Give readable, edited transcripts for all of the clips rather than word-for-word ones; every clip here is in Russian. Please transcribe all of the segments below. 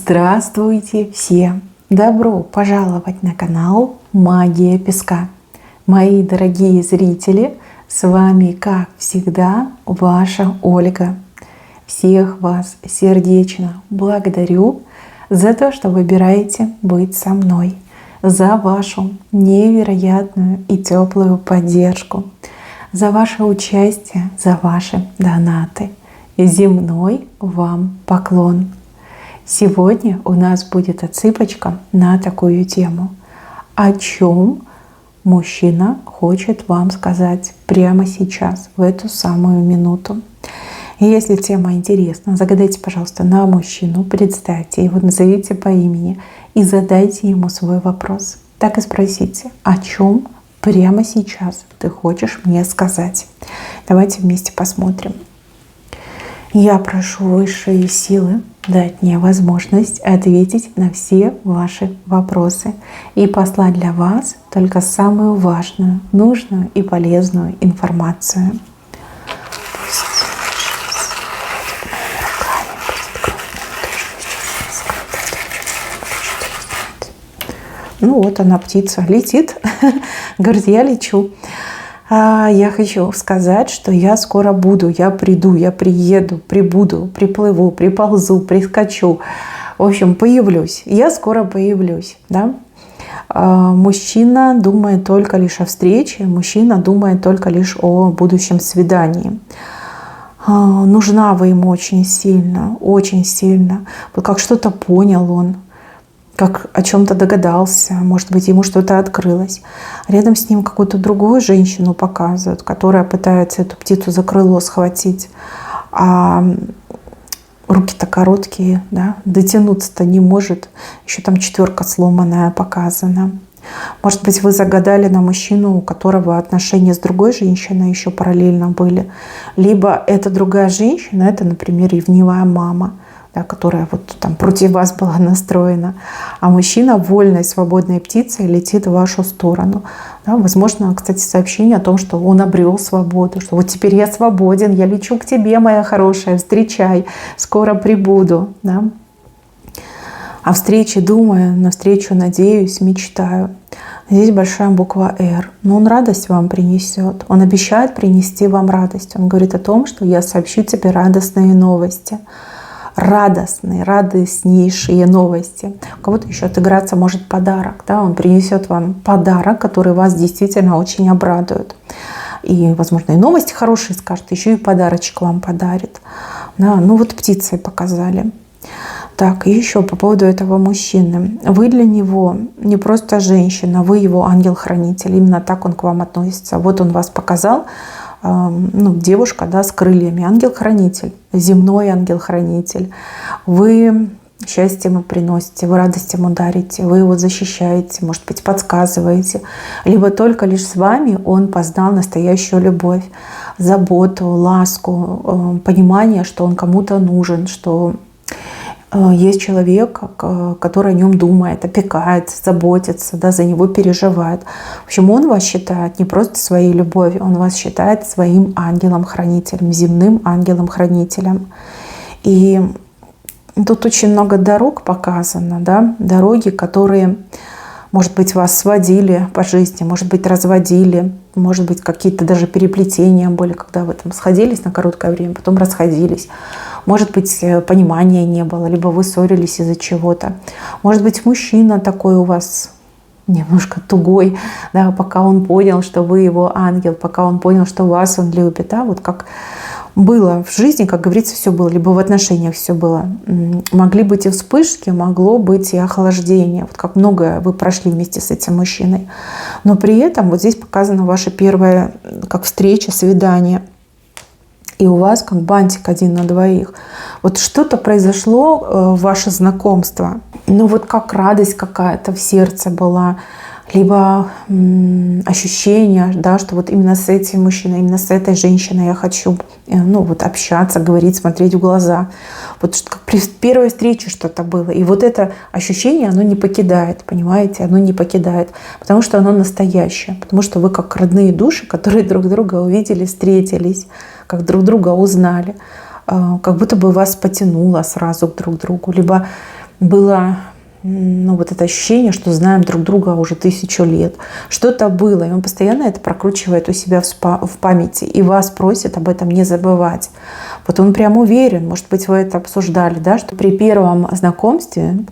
Здравствуйте все! Добро пожаловать на канал Магия Песка. Мои дорогие зрители, с вами, как всегда, ваша Ольга. Всех вас сердечно благодарю за то, что выбираете быть со мной, за вашу невероятную и теплую поддержку, за ваше участие, за ваши донаты. Земной вам поклон! Сегодня у нас будет отсыпочка на такую тему. О чем мужчина хочет вам сказать прямо сейчас, в эту самую минуту. И если тема интересна, загадайте, пожалуйста, на мужчину, представьте его, назовите по имени и задайте ему свой вопрос. Так и спросите, о чем прямо сейчас ты хочешь мне сказать. Давайте вместе посмотрим. Я прошу высшие силы дать мне возможность ответить на все ваши вопросы и послать для вас только самую важную, нужную и полезную информацию. Ну вот она, птица, летит. Говорит, я лечу. Я хочу сказать, что я скоро буду, я приду, я приеду, прибуду, приплыву, приползу, прискочу. В общем, появлюсь. Я скоро появлюсь. Да? Мужчина думает только лишь о встрече, мужчина думает только лишь о будущем свидании. Нужна вы ему очень сильно, очень сильно. Вот как что-то понял он, как о чем-то догадался, может быть, ему что-то открылось. Рядом с ним какую-то другую женщину показывают, которая пытается эту птицу за крыло схватить. А руки-то короткие, да? Дотянуться-то не может. Еще там 4 сломанная показана. Может быть, вы загадали на мужчину, у которого отношения с другой женщиной еще параллельно были. Либо эта другая женщина, это, например, ревнивая мама, да, которая вот там против вас была настроена, а мужчина вольной, свободной птицей летит в вашу сторону. Да, возможно, кстати, сообщение о том, что он обрел свободу, что вот теперь я свободен, я лечу к тебе, моя хорошая, встречай, скоро прибуду. Да. О встрече думаю, на встречу надеюсь, мечтаю. Здесь большая буква «Р». Но он радость вам принесет. Он обещает принести вам радость. Он говорит о том, что я сообщу тебе радостные новости. Радостные, радостнейшие новости. У кого-то еще отыграться может подарок. Да? Он принесет вам подарок, который вас действительно очень обрадует. И, возможно, и новости хорошие скажет, еще и подарочек вам подарит. Да? Ну вот птицы показали. Так, и еще по поводу этого мужчины. Вы для него не просто женщина, вы его ангел-хранитель. Именно так он к вам относится. Вот он вас показал. Девушка, да, с крыльями, ангел-хранитель, земной ангел-хранитель. Вы счастье ему приносите, вы радость ему дарите, вы его защищаете, может быть, подсказываете. Либо только лишь с вами он познал настоящую любовь, заботу, ласку, понимание, что он кому-то нужен, что есть человек, который о нем думает, опекает, заботится, да, за него переживает. В общем, он вас считает не просто своей любовью, он вас считает своим ангелом-хранителем, земным ангелом-хранителем. И тут очень много дорог показано, да, дороги, которые, может быть, вас сводили по жизни, может быть, разводили, может быть, какие-то даже переплетения были, когда вы там сходились на короткое время, потом расходились. Может быть, понимания не было, либо вы ссорились из-за чего-то. Может быть, мужчина такой у вас немножко тугой, да, пока он понял, что вы его ангел, пока он понял, что вас он любит. Да, вот как было в жизни, как говорится, все было, либо в отношениях все было. Могли быть и вспышки, могло быть и охлаждение. Вот как многое вы прошли вместе с этим мужчиной. Но при этом вот здесь показана ваша первая как встреча, свидание. И у вас как бантик 1 на 2. Вот что-то произошло, ваше знакомство. Ну вот как радость какая-то в сердце была. Либо ощущение, да, что вот именно с этим мужчиной, именно с этой женщиной я хочу общаться, говорить, смотреть в глаза. Вот как при первой встрече что-то было. И вот это ощущение, оно не покидает, понимаете? Оно не покидает, потому что оно настоящее. Потому что вы как родные души, которые друг друга увидели, встретились, как друг друга узнали. Как будто бы вас потянуло сразу к друг другу. Либо было вот это ощущение, что знаем друг друга уже 1000 лет. Что-то было, и он постоянно это прокручивает у себя в памяти и вас просит об этом не забывать. Вот он прям уверен, может быть, вы это обсуждали, да, что при первом знакомстве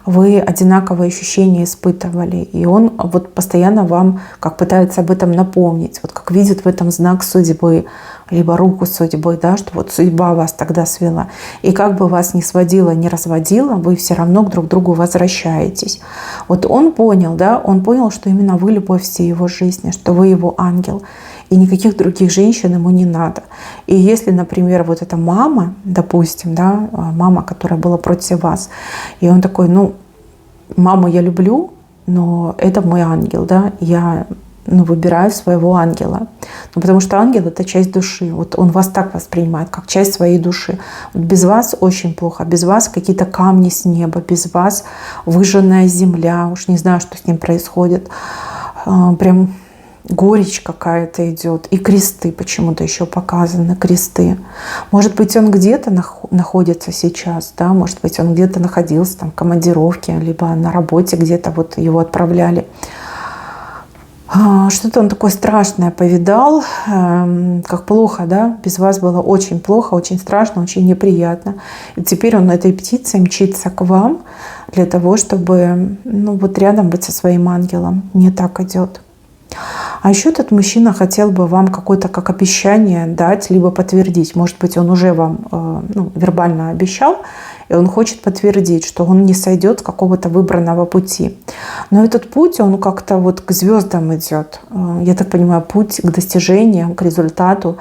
вы одинаковые ощущения испытывали, и он вот постоянно вам как пытается об этом напомнить, вот как видит в этом знак судьбы, либо руку судьбы, да, что вот судьба вас тогда свела. И как бы вас ни сводила, ни разводила, вы все равно друг к другу возвращаетесь. Вот он понял, да, он понял, что именно вы любовь всей его жизни, что вы его ангел, и никаких других женщин ему не надо. И если, например, вот эта мама, допустим, да, мама, которая была против вас, и он такой, ну, маму я люблю, но это мой ангел, да, я выбираю своего ангела. Ну, потому что ангел — это часть души. Вот он вас так воспринимает, как часть своей души. Вот без вас очень плохо. Без вас какие-то камни с неба. Без вас выжженная земля. Уж не знаю, что с ним происходит. Прям горечь какая-то идет. И кресты почему-то еще показаны. Кресты. Может быть, он где-то находится сейчас. Да? Может быть, он где-то находился там, в командировке. Либо на работе где-то вот его отправляли. Что-то он такое страшное повидал, как плохо, да, без вас было очень плохо, очень страшно, очень неприятно. И теперь он этой птицей мчится к вам для того, чтобы, вот рядом быть со своим ангелом. Не так идет. А еще этот мужчина хотел бы вам какое-то как обещание дать, либо подтвердить. Может быть, он уже вам вербально обещал, и он хочет подтвердить, что он не сойдет с какого-то выбранного пути. Но этот путь, он как-то вот к звездам идет. Я так понимаю, путь к достижению, к результату.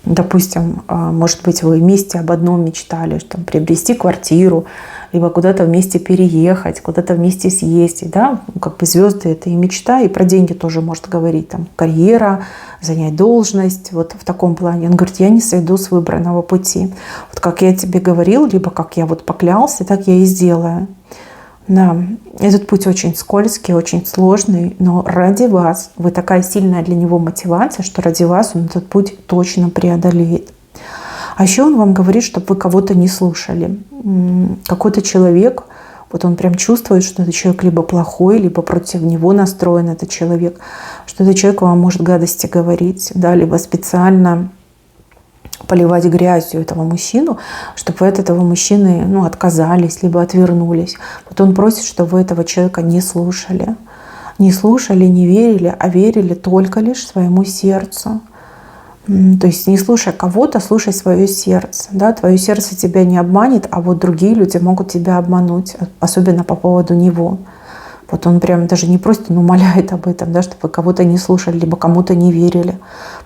Допустим, может быть, вы вместе об одном мечтали, что приобрести квартиру, либо куда-то вместе переехать, куда-то вместе съездить. Да? Как бы звезды — это и мечта, и про деньги тоже может говорить. Там, карьера, занять должность, вот в таком плане. Он говорит, я не сойду с выбранного пути. Вот как я тебе говорил, либо как я вот поклялся, так я и сделаю. Да, этот путь очень скользкий, очень сложный, но ради вас, вы такая сильная для него мотивация, что ради вас он этот путь точно преодолеет. А еще он вам говорит, чтобы вы кого-то не слушали. Какой-то человек, вот он прям чувствует, что этот человек либо плохой, либо против него настроен этот человек, что этот человек вам может гадости говорить, да, либо специально поливать грязью этого мужчину, чтобы вы от этого мужчины отказались, либо отвернулись. Вот он просит, чтобы вы этого человека не слушали. Не слушали, не верили, а верили только лишь своему сердцу. То есть не слушай кого-то, слушай свое сердце. Да? Твое сердце тебя не обманет, а вот другие люди могут тебя обмануть, особенно по поводу него. Вот он прям даже не просит, он умоляет об этом, да, чтобы вы кого-то не слушали, либо кому-то не верили.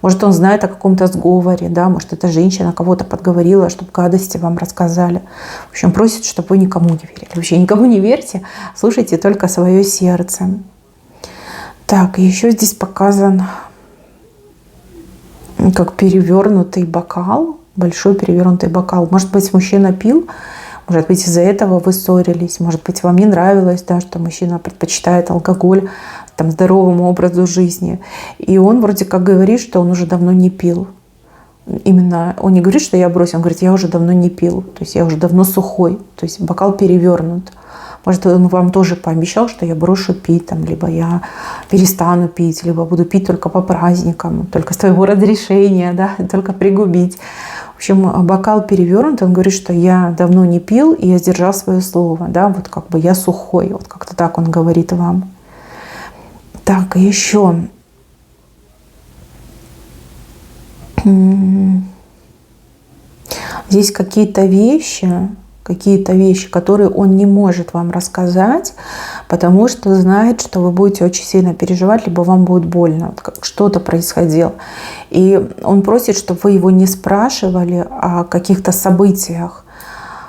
Может, он знает о каком-то сговоре, да, может, эта женщина кого-то подговорила, чтобы гадости вам рассказали. В общем, просит, чтобы вы никому не верили. Вообще никому не верьте, слушайте только свое сердце. Так, еще здесь показан как перевернутый бокал, большой перевернутый бокал. Может быть, мужчина пил, может быть, из-за этого вы ссорились, может быть, вам не нравилось, да, что мужчина предпочитает алкоголь здоровому образу жизни. И он вроде как говорит, что он уже давно не пил. Именно он не говорит, что я бросил, он говорит, я уже давно не пил, то есть я уже давно сухой, то есть бокал перевернут. Может, он вам тоже пообещал, что я брошу пить, либо я перестану пить, либо буду пить только по праздникам, только с твоего разрешения, да, только пригубить. В общем, бокал перевернут, он говорит, что я давно не пил, и я сдержал свое слово, да, вот как бы я сухой, вот как-то так он говорит вам. Так, еще. Здесь какие-то вещи, которые он не может вам рассказать, потому что знает, что вы будете очень сильно переживать, либо вам будет больно, вот как что-то происходило. И он просит, чтобы вы его не спрашивали о каких-то событиях,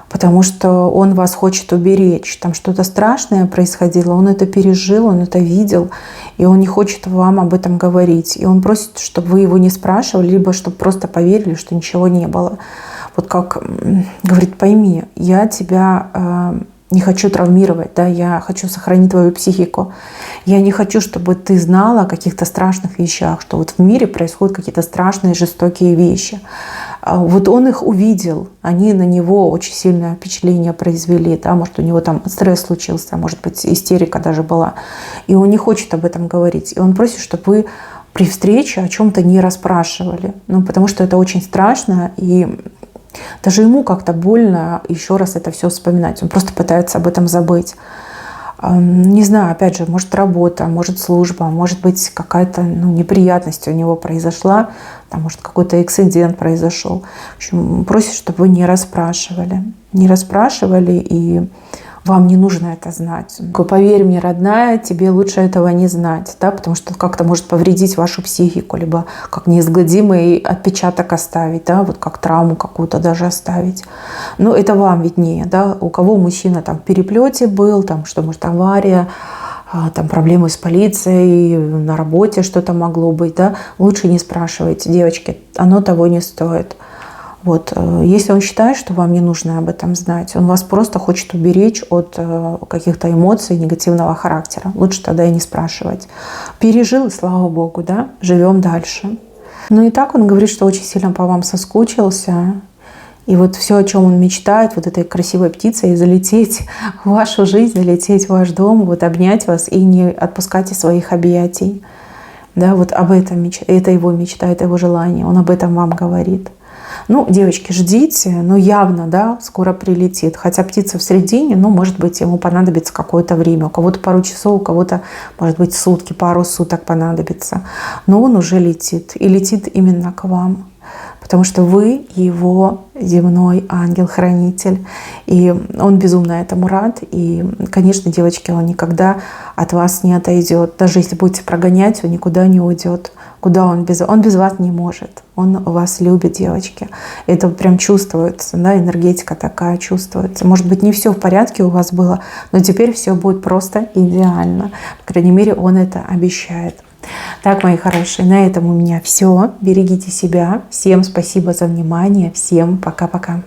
потому что он вас хочет уберечь. Там что-то страшное происходило, он это пережил, он это видел, и он не хочет вам об этом говорить. И он просит, чтобы вы его не спрашивали, либо чтобы просто поверили, что ничего не было. Вот как говорит, пойми, я тебя не хочу травмировать, да, я хочу сохранить твою психику. Я не хочу, чтобы ты знала о каких-то страшных вещах, что вот в мире происходят какие-то страшные, жестокие вещи. Вот он их увидел, они на него очень сильное впечатление произвели, да, может, у него там стресс случился, может быть, истерика даже была, и он не хочет об этом говорить, и он просит, чтобы вы при встрече о чем-то не расспрашивали, ну, потому что это очень страшно, и даже ему как-то больно еще раз это все вспоминать, он просто пытается об этом забыть. Не знаю, опять же, может работа, может служба, может быть какая-то неприятность у него произошла, там, может какой-то инцидент произошел. В общем, просит, чтобы вы не расспрашивали. Не расспрашивали, и вам не нужно это знать. Поверь мне, родная, тебе лучше этого не знать, да, потому что как-то может повредить вашу психику, либо как неизгладимый отпечаток оставить, да, вот как травму какую-то даже оставить. Но это вам виднее, да, у кого мужчина там в переплете был, там, что может авария, там проблемы с полицией, на работе что-то могло быть, да, лучше не спрашивайте, девочки, оно того не стоит. Вот. Если он считает, что вам не нужно об этом знать, он вас просто хочет уберечь от каких-то эмоций негативного характера. Лучше тогда и не спрашивать. Пережил, и слава богу, да, живем дальше. Ну и так он говорит, что очень сильно по вам соскучился. И вот все, о чем он мечтает, вот этой красивой птицей, залететь в вашу жизнь, залететь в ваш дом, вот обнять вас и не отпускать из своих объятий. Да, вот об этом это его мечта, это его желание. Он об этом вам говорит. Ну, девочки, ждите, явно, да, скоро прилетит. Хотя птица в середине, может быть, ему понадобится какое-то время. У кого-то пару часов, у кого-то, может быть, сутки, пару суток понадобится. Но он уже летит. И летит именно к вам. Потому что вы его земной ангел-хранитель. И он безумно этому рад. И, конечно, девочки, он никогда от вас не отойдет. Даже если будете прогонять, он никуда не уйдет. Куда он без вас не может. Он вас любит, девочки. Это прям чувствуется, да, энергетика такая чувствуется. Может быть, не все в порядке у вас было, но теперь все будет просто идеально. По крайней мере, он это обещает. Так, мои хорошие, на этом у меня все. Берегите себя. Всем спасибо за внимание. Всем пока-пока.